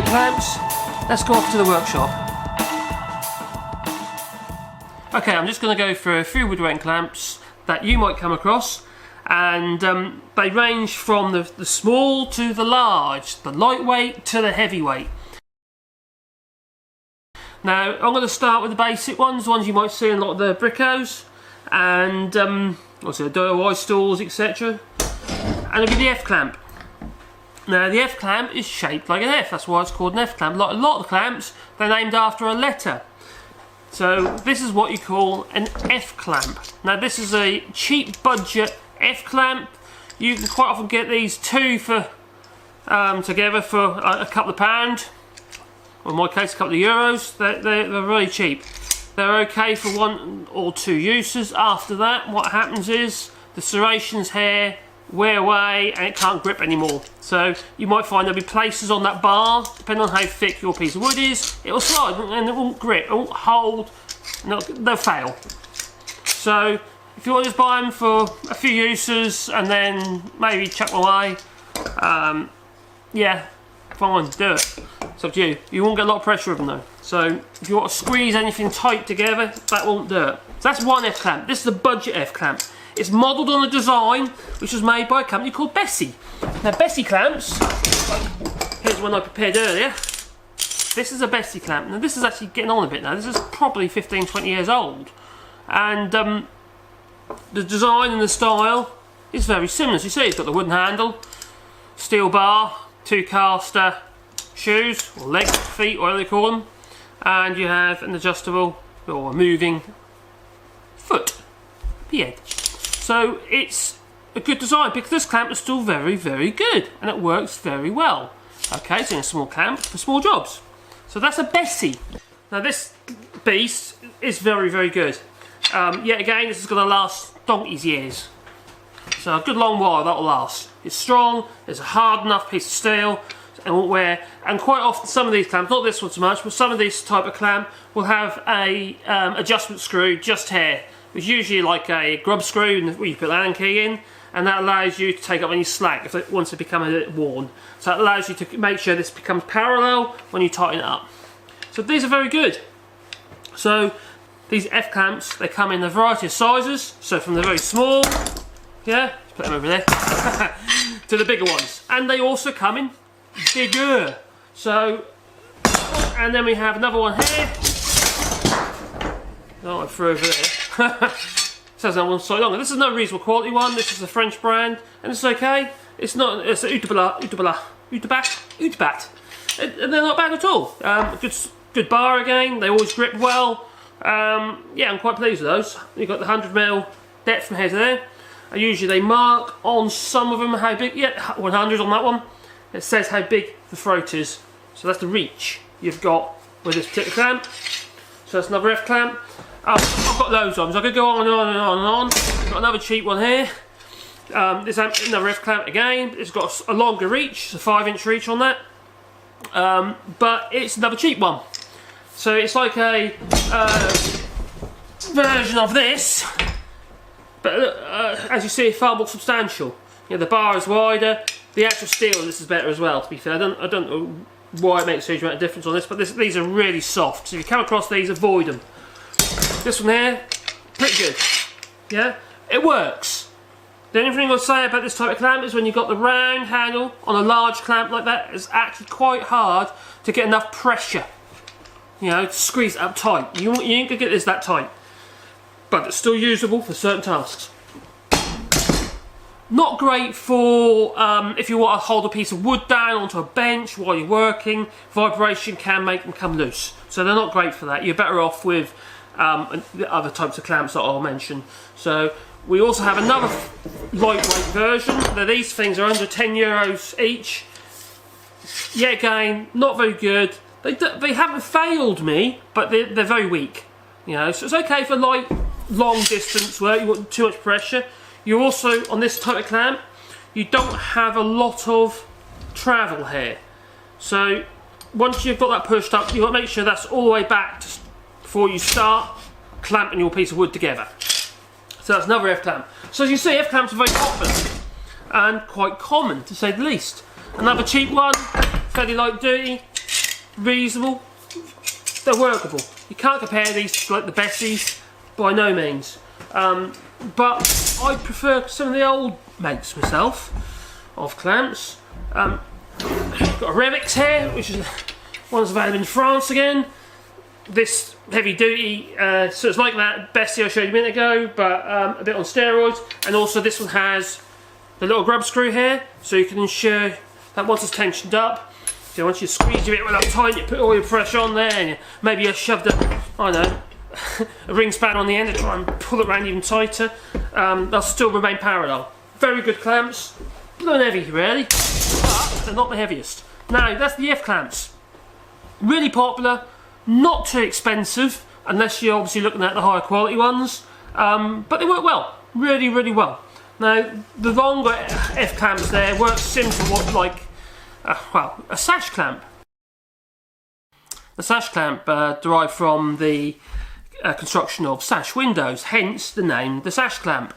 woodwork clamps, let's go off to the workshop. Okay, I'm just going to go through a few woodworking clamps that you might come across, and they range from the small to the large, the lightweight to the heavyweight. Now I'm going to start with the basic ones, the ones you might see in a lot of the brickos and also DIY stores, etc. And it'll be the F clamp. Now the F clamp is shaped like an F, that's why it's called an F clamp. Like a lot of the clamps, they're named after a letter. So this is what you call an F clamp. Now this is a cheap budget F clamp. You can quite often get these two for together for a couple of £, or in my case a couple of euros. They're really cheap. They're okay for 1 or 2 uses. After that, what happens is the serrations here wear away and it can't grip anymore. So you might find there'll be places on that bar, depending on how thick your piece of wood is, it will slide and it won't grip, it won't hold, and they'll fail. So if you want to just buy them for a few uses and then maybe chuck them away, yeah, fine, do it. It's up to you. You won't get a lot of pressure with them though. So if you want to squeeze anything tight together, that won't do it. So that's one F clamp. This is a budget F clamp. It's modelled on a design which was made by a company called Bessey. Now Bessey clamps, here's one I prepared earlier. This is a Bessey clamp. Now this is actually getting on a bit now. This is probably 15-20 years old. And the design and the style is very similar. As you see, it's got the wooden handle, steel bar, 2 caster shoes, or legs, feet, whatever they call them. And you have an adjustable or a moving foot, the edge. So it's a good design because this clamp is still very, very good and it works very well. Okay, it's in a small clamp for small jobs. So that's a Bessey. Now this beast is very, very good. Yet again, this is going to last donkey's years. So a good long while that will last. It's strong, it's a hard enough piece of steel, and won't wear. And quite often some of these clamps, not this one so much, but some of these type of clamp will have a adjustment screw just here. It's usually like a grub screw where you put the Allen key in, and that allows you to take up any slack if it wants to become a bit worn. So it allows you to make sure this becomes parallel when you tighten it up. So these are very good. So these F clamps, they come in a variety of sizes. So from the very small, yeah, put them over there, to the bigger ones. And they also come in bigger. So, and then we have another one here. Oh, I threw over there. Says that one slightly longer. This is no reasonable quality one. This is a French brand, and it's okay. It's not. It's a Utabat. And they're not bad at all. Good bar again. They always grip well. Yeah, I'm quite pleased with those. You've got the 100mm depth from here to there. And usually they mark on some of them how big. Yeah, 100 on that one. It says how big the throat is. So that's the reach you've got with this particular clamp. So that's another F clamp. I've got loads of them, so I could go on and on and on and on. Got another cheap one here. This is another F clamp again. It's got a longer reach, it's a 5-inch reach on that. But it's another cheap one. So it's like a version of this, but as you see, far more substantial. You know, the bar is wider. The actual steel of this is better as well, to be fair. I don't know why it makes a huge amount of difference on this, but these are really soft. So if you come across these, avoid them. This one here, pretty good. Yeah, it works. The only thing I'll say about this type of clamp is when you've got the round handle on a large clamp like that, it's actually quite hard to get enough pressure, you know, to squeeze it up tight. You ain't gonna get this that tight, but it's still usable for certain tasks. Not great for if you want to hold a piece of wood down onto a bench while you're working. Vibration can make them come loose, so they're not great for that. You're better off with the other types of clamps that I'll mention. So we also have another lightweight version. Now these things are under €10 each. Yet again, not very good. They haven't failed me, but they're very weak. You know, so it's okay for light, long distance work. You want too much pressure. You also, on this type of clamp, you don't have a lot of travel here. So once you've got that pushed up, you've got to make sure that's all the way back before you start clamping your piece of wood together. So that's another F clamp. So as you see, F clamps are very popular and quite common, to say the least. Another cheap one, fairly light duty, reasonable. They're workable. You can't compare these to like the Besseys, by no means. But I prefer some of the old makes myself of clamps. Got a Remix here, which is one's available in France again. This heavy duty, so it's like that Bessey I showed you a minute ago, but a bit on steroids. And also this one has the little grub screw here, so you can ensure that once it's tensioned up, so once you squeeze your bit well up tight, you put all your pressure on there, and maybe you shoved I don't know, a ring span on the end to try and pull it around even tighter. They'll still remain parallel. Very good clamps. Not heavy really, but they're not the heaviest. Now that's the F clamps. Really popular, not too expensive unless you're obviously looking at the higher quality ones. But they work well, really, really well. Now the longer F clamps there work similar to what like well, a sash clamp. The sash clamp derived from the construction of sash windows, hence the name the sash clamp.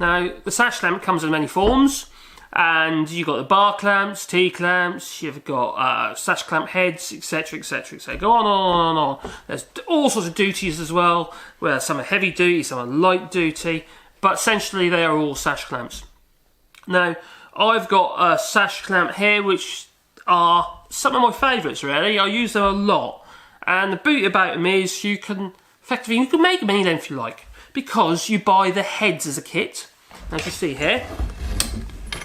Now the sash clamp comes in many forms, and you've got the bar clamps, T-clamps, you've got sash clamp heads, etc, etc, etc. Go on. There's all sorts of duties as well, where some are heavy duty, some are light duty, but essentially they are all sash clamps. Now I've got a sash clamp here which are some of my favourites really. I use them a lot, and the beauty about them is you can make them any length you like, because you buy the heads as a kit. As you see here,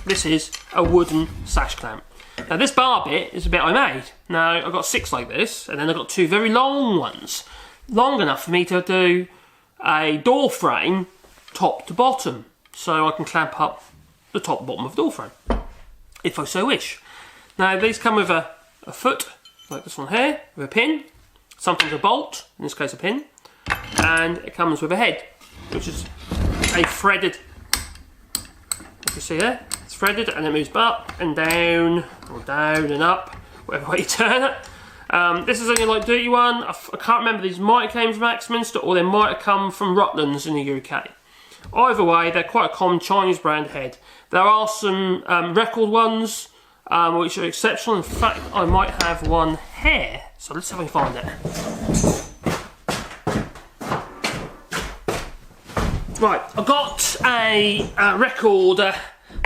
this is a wooden sash clamp. Now this bar bit is a bit I made. Now I've got 6 like this, and then I've got 2 very long ones, long enough for me to do a door frame top to bottom, so I can clamp up the top and bottom of the door frame if I so wish. Now these come with a foot like this one here, with a pin, sometimes a bolt, in this case a pin, and it comes with a head, which is a threaded, you can see there, it's threaded and it moves up and down, or down and up, whatever way you turn it. This is only a light duty one. I can't remember, these might have came from Axminster or they might have come from Rutland's in the UK. Either way, they're quite a common Chinese brand head. There are some record ones which are exceptional. In fact, I might have one here, so let's see if I can find it. Right, I've got a record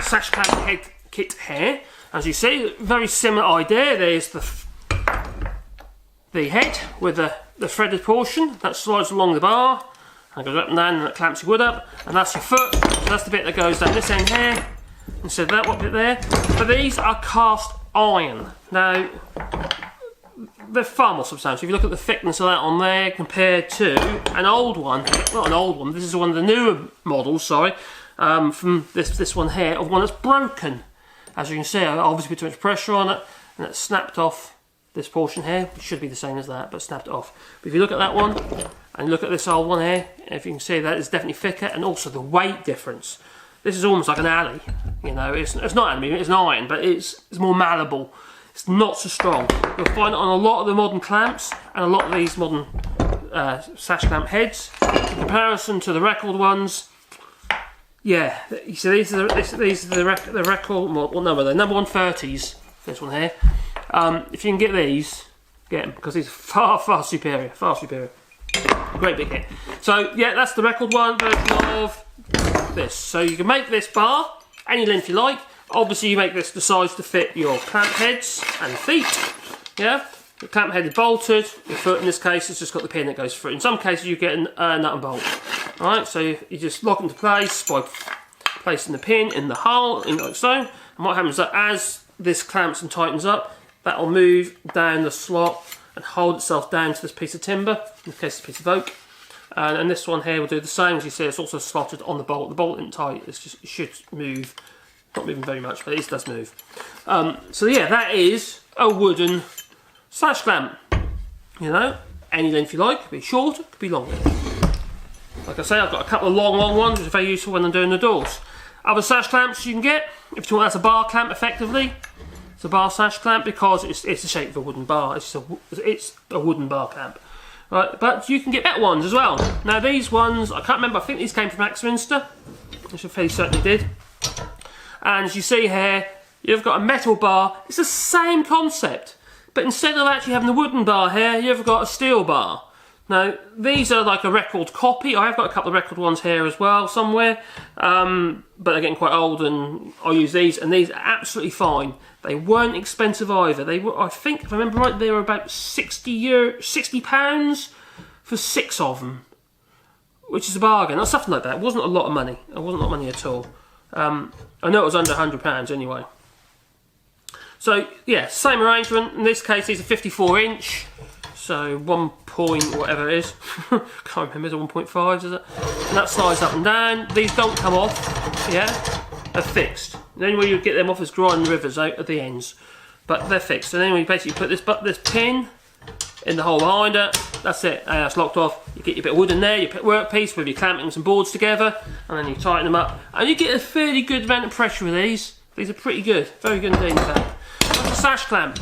sash clamp head kit here. As you see, very similar idea. There's the head with the threaded portion that slides along the bar and goes up and down, and it clamps your wood up, and that's your foot. So that's the bit that goes down this end here instead of that one bit there. But these are cast iron. Now they're far more substantial. If you look at the thickness of that on there compared to an old one, not an old one, this is one of the newer models, sorry, from this one here, of one that's broken. As you can see, I obviously put too much pressure on it, and it snapped off this portion here, which should be the same as that, but snapped off. But if you look at that one, and look at this old one here, if you can see that it's definitely thicker, and also the weight difference. This is almost like an alley, you know, it's not aluminium, it's an iron, but it's more malleable. It's not so strong. You'll find it on a lot of the modern clamps and a lot of these modern sash clamp heads. In comparison to the record ones, yeah, you see these are the record, what number are they? Number 130s, this one here. If you can get these, get them, because these are far superior, far superior. Great big hit. So yeah, that's the record one version of this. So you can make this bar any length you like. Obviously you make this the size to fit your clamp heads and feet. Yeah, the clamp head is bolted, your foot in this case has just got the pin that goes through. In some cases you get a nut and bolt. Alright, so you just lock into place by placing the pin in the hole, like so. And what happens is that as this clamps and tightens up, that will move down the slot and hold itself down to this piece of timber, in this case it's a piece of oak. And this one here will do the same. As you see, it's also slotted on the bolt. The bolt isn't tight, it should move. Not moving very much, but it does move. So yeah, that is a wooden sash clamp. You know, any length you like. Could be shorter, could be longer. Like I say, I've got a couple of long ones, which are very useful when I'm doing the doors. Other sash clamps you can get, if you want, that's a bar clamp effectively. It's a bar sash clamp because it's the shape of a wooden bar. It's a wooden bar clamp. Right, but you can get better ones as well. Now these ones, I can't remember, I think these came from Axminster, which I fairly certainly did. And as you see here, you've got a metal bar. It's the same concept, But instead of actually having the wooden bar here, you've got a steel bar. Now, these are like a record copy. I have got a couple of record ones here as well somewhere, but they're getting quite old, and I use these, and these are absolutely fine. They weren't expensive either. They were, I think, if I remember right, they were about £60 for 6 of them, which is a bargain, or something like that. It wasn't a lot of money. It wasn't a lot of money at all. I know it was under £100 anyway. So yeah, same arrangement. In this case, these are 54-inch. So 1 point whatever it is. Can't remember, is it 1.5, is it? And that slides up and down. These don't come off, yeah? They're fixed. The only way you get them off is grinding rivers out at the ends. But they're fixed. And then we basically put this pin in the hole behind it. That's it, and that's locked off. You get your bit of wood in there, your workpiece with your clamping some boards together, and then you tighten them up. And you get a fairly good amount of pressure with these. These are pretty good, very good indeed in fact. That's a sash clamp.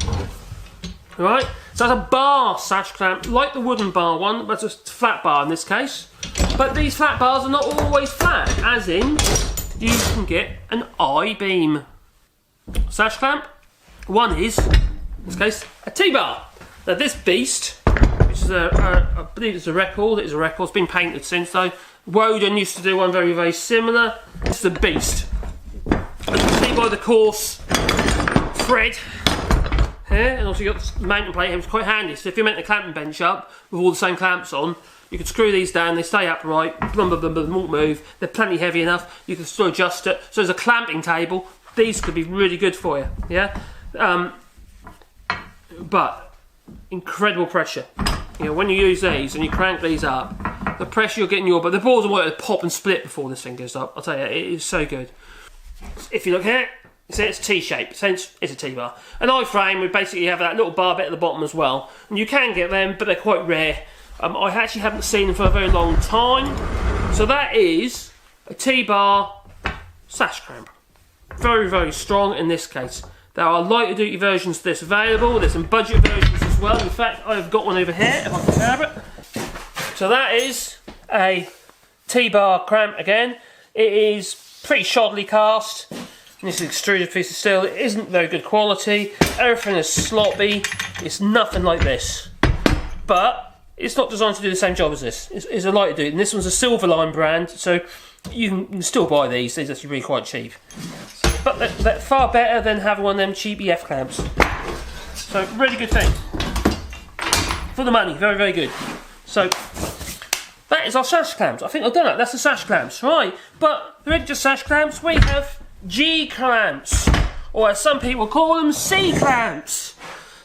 Alright? So that's a bar sash clamp, like the wooden bar one, but it's a flat bar in this case. But these flat bars are not always flat, as in, you can get an I-beam sash clamp. One is, in this case, a T-bar. Now this beast, which is I believe it's a record, it's been painted since though. Woden used to do one very, very similar. It's the beast. As you can see by the coarse thread here, and also you've got the mounting plate here, which is quite handy. So if you mounting a clamping bench up with all the same clamps on, you can screw these down, they stay upright, blum, blum, blum, blum, won't move. They're plenty heavy enough, you can still adjust it. So as a clamping table, these could be really good for you, yeah? But incredible pressure. You know, when you use these and you crank these up, the pressure you're getting but the balls are going to pop and split before this thing goes up. I'll tell you, it is so good. If you look here, you see it's T-shaped, hence it's a T-bar. An I-frame would basically have that little bar bit at the bottom as well, and you can get them, but they're quite rare. I actually haven't seen them for a very long time. So that is a T-bar sash clamp. Very, very strong in this case. There are lighter duty versions of this available. There's some budget versions as well. In fact, I've got one over here, if I can grab it. So that is a T-bar clamp again. It is pretty shoddily cast. This is an extruded piece of steel. It isn't very good quality. Everything is sloppy. It's nothing like this. But it's not designed to do the same job as this. It's a lighter duty. And this one's a Silverline brand, so you can still buy these. These are actually really quite cheap. But they're far better than having one of them cheap EF clamps. So, really good thing. For the money, very, very good. So, that is our sash clamps. I think I've done it. That's the sash clamps, right? But there ain't just sash clamps. We have G clamps, or as some people call them, C clamps.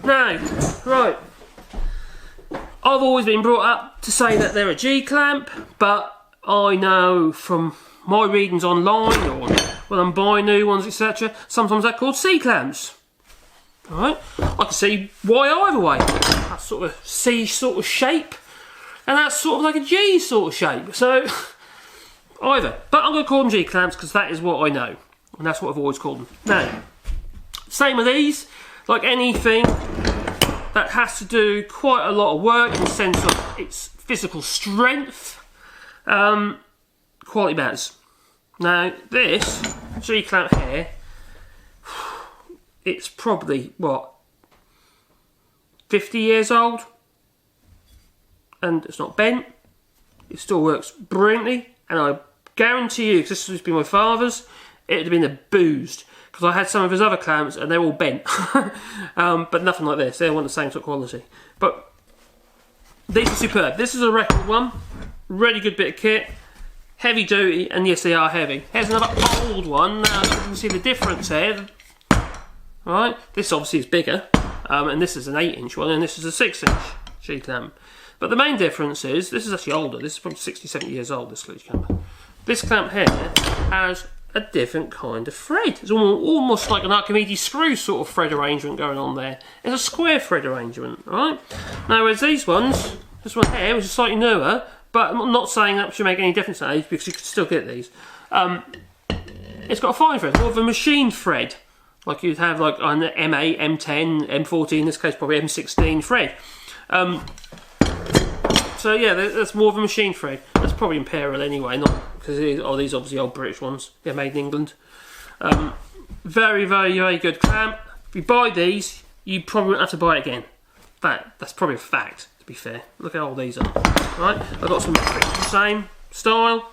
Now, right. I've always been brought up to say that they're a G clamp, but I know from my readings online or when I'm buying new ones, etc., sometimes they're called C clamps. Alright, I can see why either way. That's sort of a C sort of shape, and that's sort of like a G sort of shape. So, either. But I'm going to call them G clamps because that is what I know, and that's what I've always called them. Now, same with these, like anything that has to do quite a lot of work in the sense of its physical strength, quality matters. Now this G-clamp here, it's probably, what, 50 years old? And it's not bent, it still works brilliantly, and I guarantee you, because this has been my father's, it would have been abused, because I had some of his other clamps and they're all bent. But nothing like this, they want the same sort of quality. But these are superb. This is a record one, really good bit of kit. Heavy duty, and yes, they are heavy. Here's another old one. Now you can see the difference here. Right, this obviously is bigger, and this is an 8-inch one, and this is a 6-inch G-clamp. But the main difference is, this is actually older. This is probably 60, 70 years old, this G-clamp. This clamp here has a different kind of thread. It's almost like an Archimedes screw sort of thread arrangement going on there. It's a square thread arrangement, right? Now, whereas these ones, this one here, which is slightly newer, but I'm not saying that should make any difference in age because you could still get these. It's got a fine thread, more of a machine thread, like you'd have like on the M8, M10, M14, in this case probably M16 thread. So yeah, that's more of a machine thread. That's probably Imperial anyway, not because these obviously old British ones. They're made in England. Very, very, very good clamp. If you buy these, you probably won't have to buy it again. That's probably a fact, to be fair. Look how old these are. Right, I've got some the same style,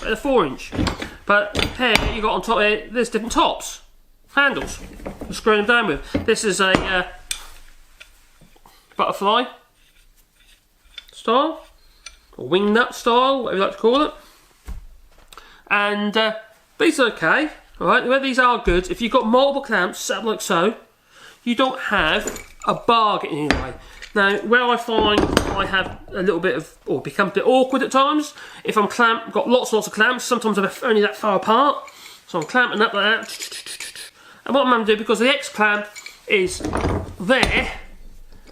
but a 4-inch. But here you got on top here, there's different tops, handles to screw them down with. This is a butterfly style, or wing nut style, whatever you like to call it. And these are okay, alright, where these are good, if you've got multiple clamps set up like so, you don't have a bar getting in your way. Now, where I find I have a little bit of, or become a bit awkward at times, if I'm got lots and lots of clamps, sometimes I'm only that far apart, so I'm clamping up like that. And what I'm going to do, because the X clamp is there,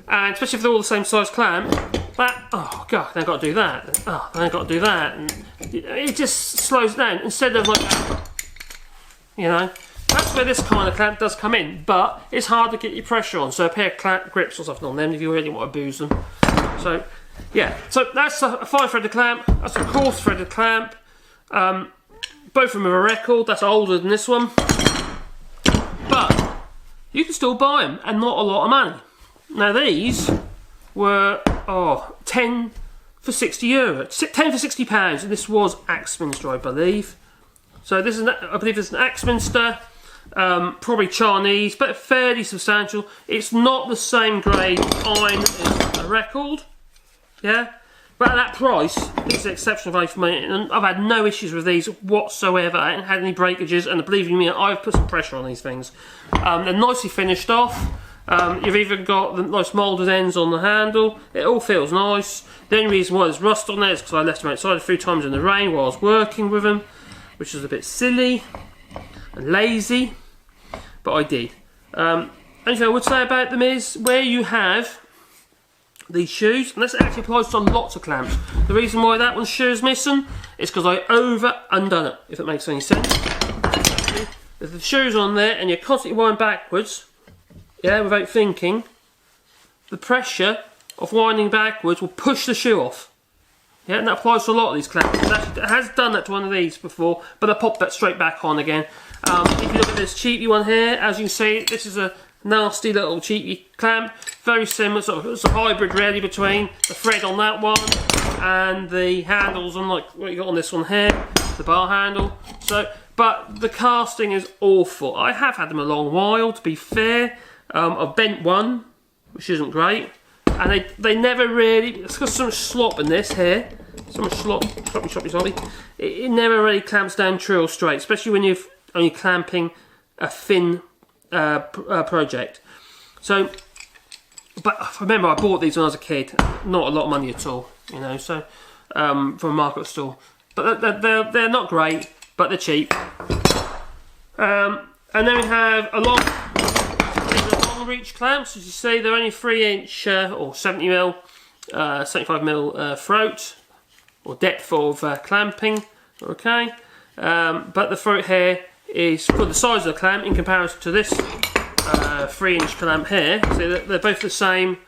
and especially if they're all the same size clamp, oh god, then I've got to do that. Oh, then I've got to do that. And it just slows down instead of like that. You know, that's where this kind of clamp does come in, but it's hard to get your pressure on. So a pair of clamp grips or something on them if you really want to booze them. So yeah, so that's a 5-threaded clamp. That's a coarse threaded clamp. Both of them are a record. That's older than this one, but you can still buy them and not a lot of money. Now these were 10 for €60, 10 for £60, and this was Axminster, I believe. So this is, I believe, this is an Axminster, probably Chinese, but fairly substantial. It's not the same grade iron as a record, yeah. But at that price, it's an exceptional value for money, and I've had no issues with these whatsoever. I haven't had any breakages, and believe me, I've put some pressure on these things. They're nicely finished off. You've even got the nice moulded ends on the handle. It all feels nice. The only reason why there's rust on there is because I left them outside a few times in the rain while I was working with them, which is a bit silly and lazy, but I did. Anything I would say about them is where you have these shoes, and this actually applies to lots of clamps. The reason why that one's shoe is missing is because I undone it, if it makes any sense. If the shoe's on there and you're constantly winding backwards, yeah, without thinking, the pressure of winding backwards will push the shoe off. Yeah, and that applies to a lot of these clamps. It has done that to one of these before, but I popped that straight back on again. If you look at this cheapy one here, as you can see, this is a nasty little cheapy clamp. Very similar, sort of, it's a hybrid really between the thread on that one and the handles on like what you got on this one here, the bar handle. So, but the casting is awful. I have had them a long while, to be fair. I've bent one, which isn't great, and they never really, it's got so much slop in this here, so much sloppy. It never really clamps down true or straight, especially when you're only clamping a thin project. So, but remember I bought these when I was a kid, not a lot of money at all, you know, so from a market stall. But they're not great, but they're cheap. And then we have a long reach clamps. As you see, they're only 3-inch or 70mm, 75mm throat or depth of clamping. Okay, but the throat here is for the size of the clamp in comparison to this 3-inch clamp here. So they're both the same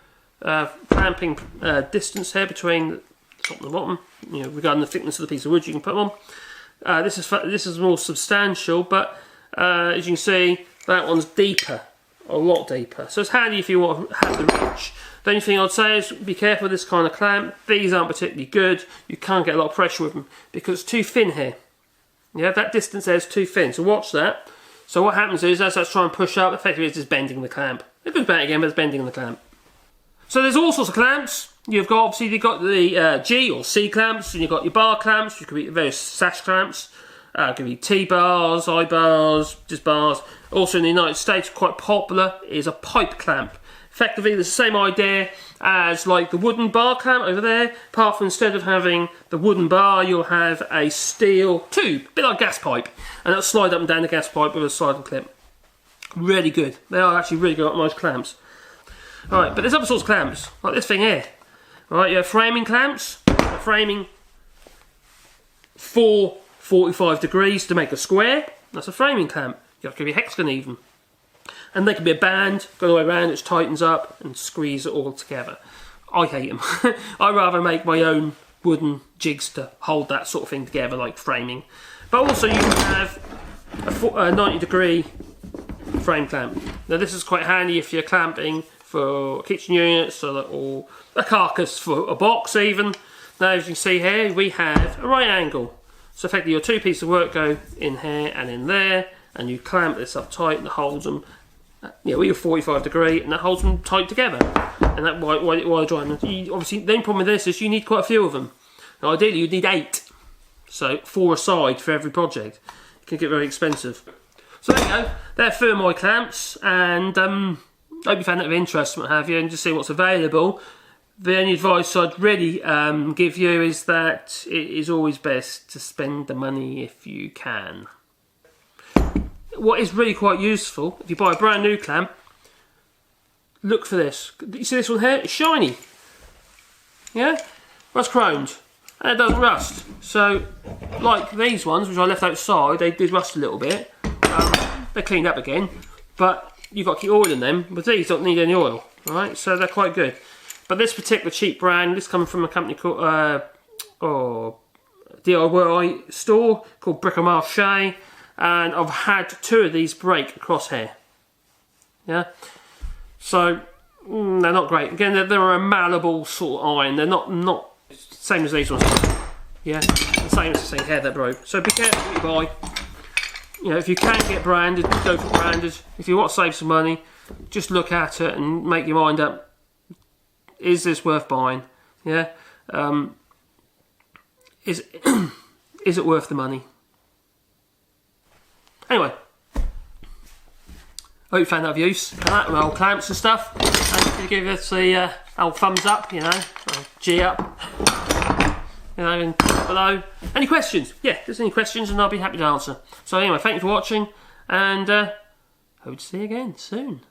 clamping distance here between the top and the bottom. You know, regarding the thickness of the piece of wood you can put them on. This is more substantial, but as you can see, that one's deeper. A lot deeper, so it's handy if you want to have the reach. The only thing I'd say is be careful with this kind of clamp. These aren't particularly good. You can't get a lot of pressure with them because it's too thin here. Yeah, that distance there is too thin, so watch that. So what happens is as that's trying to push up, effectively it's just bending the clamp. It goes back again, but it's bending the clamp. So there's all sorts of clamps. You've got the G or C clamps, and you've got your bar clamps. You could be various sash clamps. It could be T-bars, I-bars, just bars. Also in the United States, quite popular is a pipe clamp. Effectively, the same idea as like the wooden bar clamp over there, apart from instead of having the wooden bar, you'll have a steel tube, a bit like a gas pipe, and it'll slide up and down the gas pipe with a sliding clip. Really good. They are actually really good, nice clamps. Alright, but there's other sorts of clamps, like this thing here. Alright, you have framing clamps, framing for 45 degrees to make a square. That's a framing clamp. You have to be a hexagon even. And they can be a band, go the way around, which tightens up and squeeze it all together. I hate them. I'd rather make my own wooden jigs to hold that sort of thing together, like framing. But also you can have a 90 degree frame clamp. Now this is quite handy if you're clamping for kitchen units or a carcass for a box even. Now as you can see here, we have a right angle. So effectively your two pieces of work go in here and in there, and you clamp this up tight and it holds them, with your 45 degree, and that holds them tight together. And that while drying them. Obviously the only problem with this is you need quite a few of them. Now ideally you'd need 8. So 4 a side for every project. It can get very expensive. So there you go, they're thermoid clamps, and I hope you found that of interest and what have you, and just see what's available. The only advice I'd really give you is that it is always best to spend the money if you can. What is really quite useful, if you buy a brand new clamp, look for this. You see this one here? It's shiny. Yeah? Well, it's chromed. And it doesn't rust. So, like these ones, which I left outside, they did rust a little bit. They're cleaned up again, but you've got to keep oiling them. But these don't need any oil, alright? So they're quite good. But this particular cheap brand, this coming from a company called DIY store called Brick and Marché, and I've had 2 of these break across here. Yeah, so they're not great. Again, they're a malleable sort of iron. They're not same as these ones. Yeah, the same as the same here, they're broke. So be careful what you buy. You know, if you can get branded, go for branded. If you want to save some money, just look at it and make your mind up. Is this worth buying? Yeah. Is it worth the money? Anyway, I hope you found that of use. And that with old clamps and stuff. And if you give us the old thumbs up, or G up, and below. Any questions? Yeah, if there's any questions, and I'll be happy to answer. So anyway, thank you for watching, and hope to see you again soon.